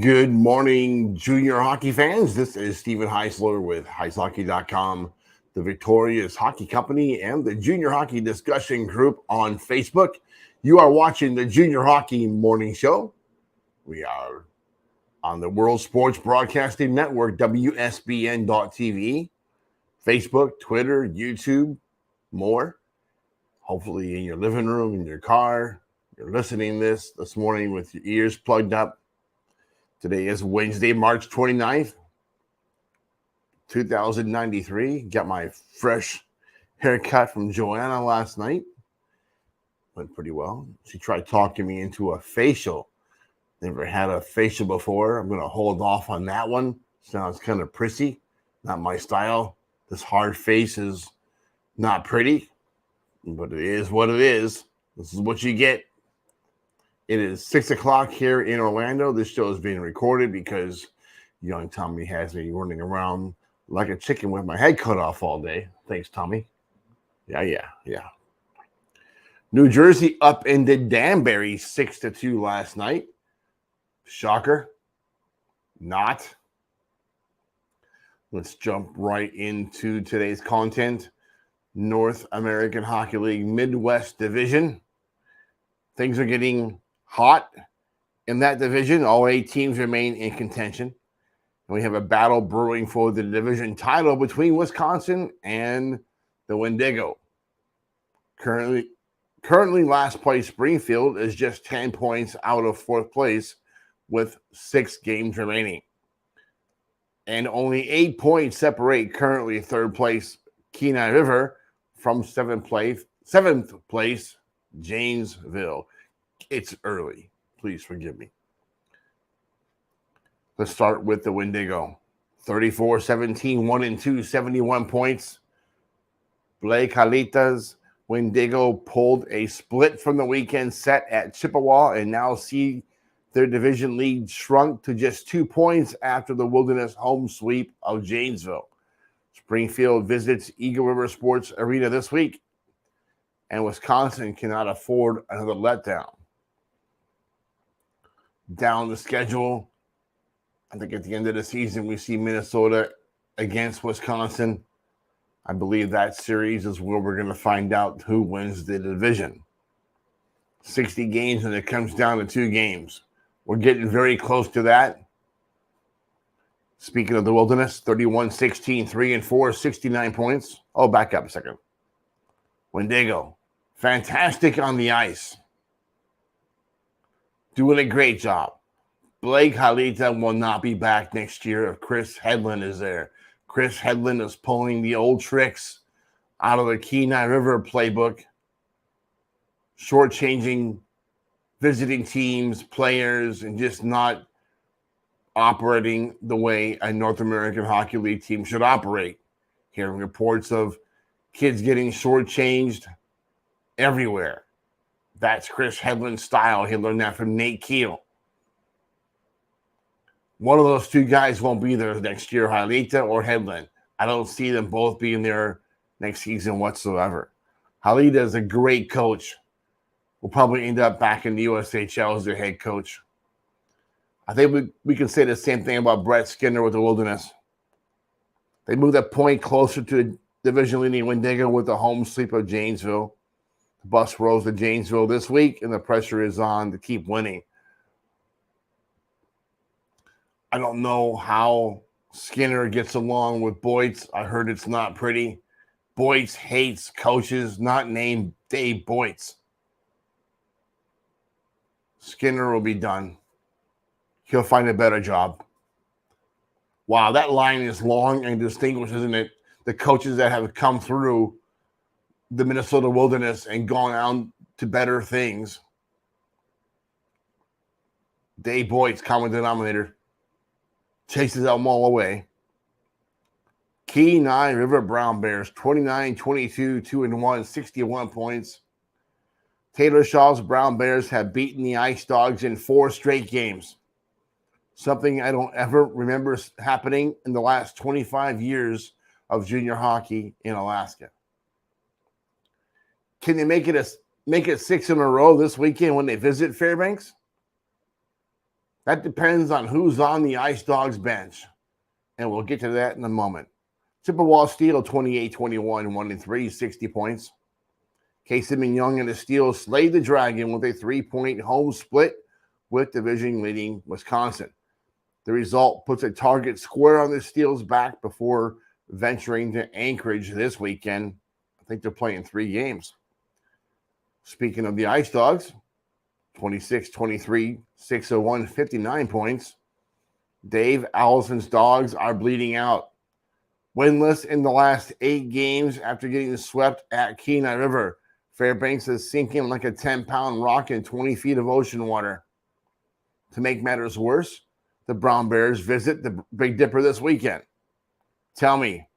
Good morning, junior hockey fans. This is Stephen Heisler with HeisHockey.com, the Victorious Hockey Company, and the Junior Hockey Discussion Group on Facebook. You are watching the Junior Hockey Morning Show. We are on the World Sports Broadcasting Network, WSBN.TV, Facebook, Twitter, YouTube, more. Hopefully in your living room, in your car, you're listening this morning with your ears plugged up. Today is Wednesday, March 29th, 2093. Got my fresh haircut from Joanna last night. Went pretty well. She tried talking me into a facial. Never had a facial before. I'm going to hold off on that one. Sounds kind of prissy. Not my style. This hard face is not pretty, but it is what it is. This is what you get. It is 6 o'clock here in Orlando. This show is being recorded because young Tommy has me running around like a chicken with my head cut off all day. Thanks, Tommy. Yeah. New Jersey upended Danbury 6-2 last night. Shocker. Not. Let's jump right into today's content. North American Hockey League Midwest Division. Things are getting hot in that division. All 8 teams remain in contention. And we have a battle brewing for the division title between Wisconsin and the Wendigo. Currently last place Springfield is just 10 points out of 4th place with 6 games remaining. And only 8 points separate currently 3rd place Kenai River from 7th place Janesville. It's early. Please forgive me. Let's start with the Wendigo. 34-17, 1-2, 71 points. Blake Halita's Wendigo pulled a split from the weekend set at Chippewa and now see their division lead shrunk to just 2 points after the Wilderness home sweep of Janesville. Springfield visits Eagle River Sports Arena this week, and Wisconsin cannot afford another letdown. Down the schedule, I think at the end of the season, we see Minnesota against Wisconsin. I believe that series is where we're going to find out who wins the division. 60 games, and it comes down to 2 games. We're getting very close to that. Speaking of the Wilderness, 31-16, 3-4, 69 points. Oh, back up a second. Wendigo, fantastic on the ice. Doing a great job. Blake Halita will not be back next year if Chris Hedlund is there. Chris Hedlund is pulling the old tricks out of the Kenai River playbook, shortchanging visiting teams, players, and just not operating the way a North American Hockey League team should operate. Hearing reports of kids getting shortchanged everywhere. That's Chris Hedlund's style. He learned that from Nate Keel. One of those 2 guys won't be there next year, Halita or Hedlund. I don't see them both being there next season whatsoever. Halita is a great coach. Will probably end up back in the USHL as their head coach. I think we can say the same thing about Brett Skinner with the Wilderness. They moved a point closer to the division-leading Wendigo with the home sweep of Janesville. The bus rolls to Janesville this week, and the pressure is on to keep winning. I don't know how Skinner gets along with Boyce. I heard it's not pretty. Boyce hates coaches not named Dave Boyce. Skinner will be done. He'll find a better job. Wow, that line is long and distinguished, isn't it? The coaches that have come through the Minnesota Wilderness and gone on to better things. Dave Boyce, common denominator, chases them all away. Kenai River Brown Bears, 29-22, 2-1, 61 points. Taylor Shaw's Brown Bears have beaten the Ice Dogs in 4 straight games. Something I don't ever remember happening in the last 25 years of junior hockey in Alaska. Can they make it 6 in a row this weekend when they visit Fairbanks? That depends on who's on the Ice Dogs bench, and we'll get to that in a moment. Chippewa Steel 28-21, 1-3, 60 points. Casey Young and the Steel slayed the Dragon with a 3-point home split with division-leading Wisconsin. The result puts a target square on the Steel's back before venturing to Anchorage this weekend. I think they're playing 3 games. Speaking of the Ice Dogs, 26-23, 601, 59 points. Dave Allison's Dogs are bleeding out. Winless in the last 8 games after getting swept at Kenai River. Fairbanks is sinking like a 10-pound rock in 20 feet of ocean water. To make matters worse, the Brown Bears visit the Big Dipper this weekend. Tell me,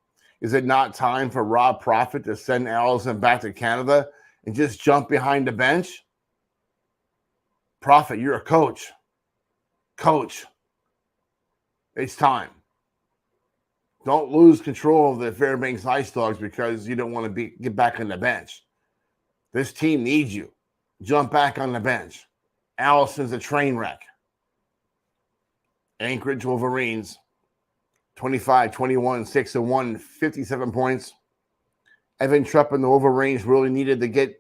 is it not time for Rob Profit to send Allison back to Canada and just jump behind the bench? Profit, you're a coach. Coach, it's time. Don't lose control of the Fairbanks Ice Dogs because you don't want to get back on the bench. This team needs you. Jump back on the bench. Allison's a train wreck. Anchorage Wolverines, 25-21, 601, 57 points. Evan Trupp and the Wolverines really needed to get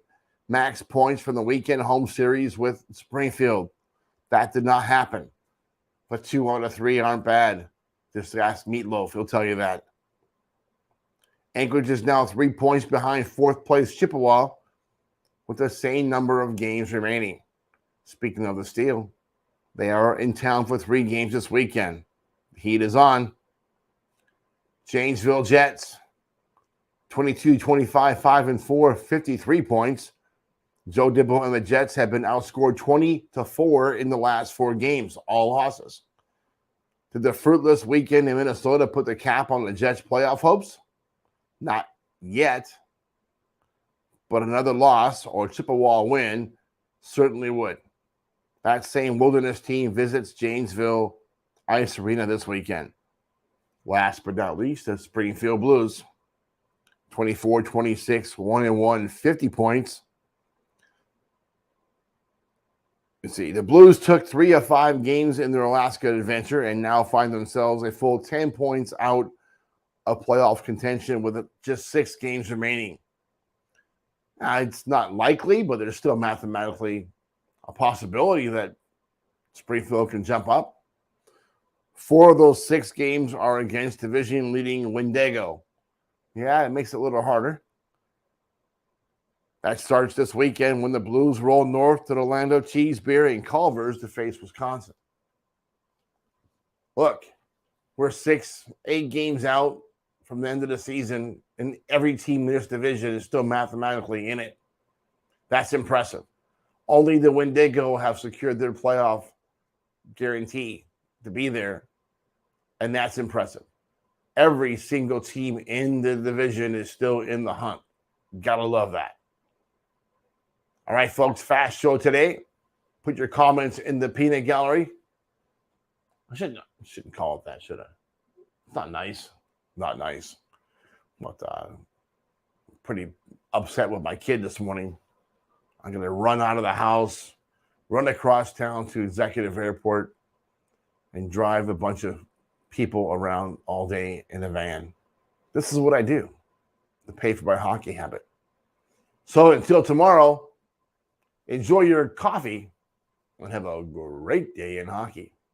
max points from the weekend home series with Springfield. That did not happen. But 2 out of 3 aren't bad. Just ask Meatloaf, he'll tell you that. Anchorage is now 3 points behind 4th place Chippewa with the same number of games remaining. Speaking of the Steel, they are in town for 3 games this weekend. The heat is on. Janesville Jets, 22-25, 5-4, 53 points. Joe Dibble and the Jets have been outscored 20-4 in the last 4 games, all losses. Did the fruitless weekend in Minnesota put the cap on the Jets' playoff hopes? Not yet. But another loss or Chippewa win certainly would. That same Wilderness team visits Janesville Ice Arena this weekend. Last but not least, the Springfield Blues. 24-26, 1-1, 50 points. Let's see. The Blues took 3 of 5 games in their Alaska adventure and now find themselves a full 10 points out of playoff contention with just 6 games remaining. It's not likely, but there's still mathematically a possibility that Springfield can jump up. 4 of those 6 games are against division-leading Wendigo. Yeah, it makes it a little harder. That starts this weekend when the Blues roll north to the land of cheese, beer, and Culver's to face Wisconsin. Look, we're 8 games out from the end of the season, and every team in this division is still mathematically in it. That's impressive. Only the Wendigo have secured their playoff guarantee to be there, and that's impressive. Every single team in the division is still in the hunt. Gotta love that. All right, folks, fast show today. Put your comments in the peanut gallery. I shouldn't call it that, should I? It's not nice. Not nice. But pretty upset with my kid this morning. I'm going to run out of the house, run across town to Executive Airport, and drive a bunch of people around all day in a van. This is what I do to pay for my hockey habit. So until tomorrow, enjoy your coffee and have a great day in hockey.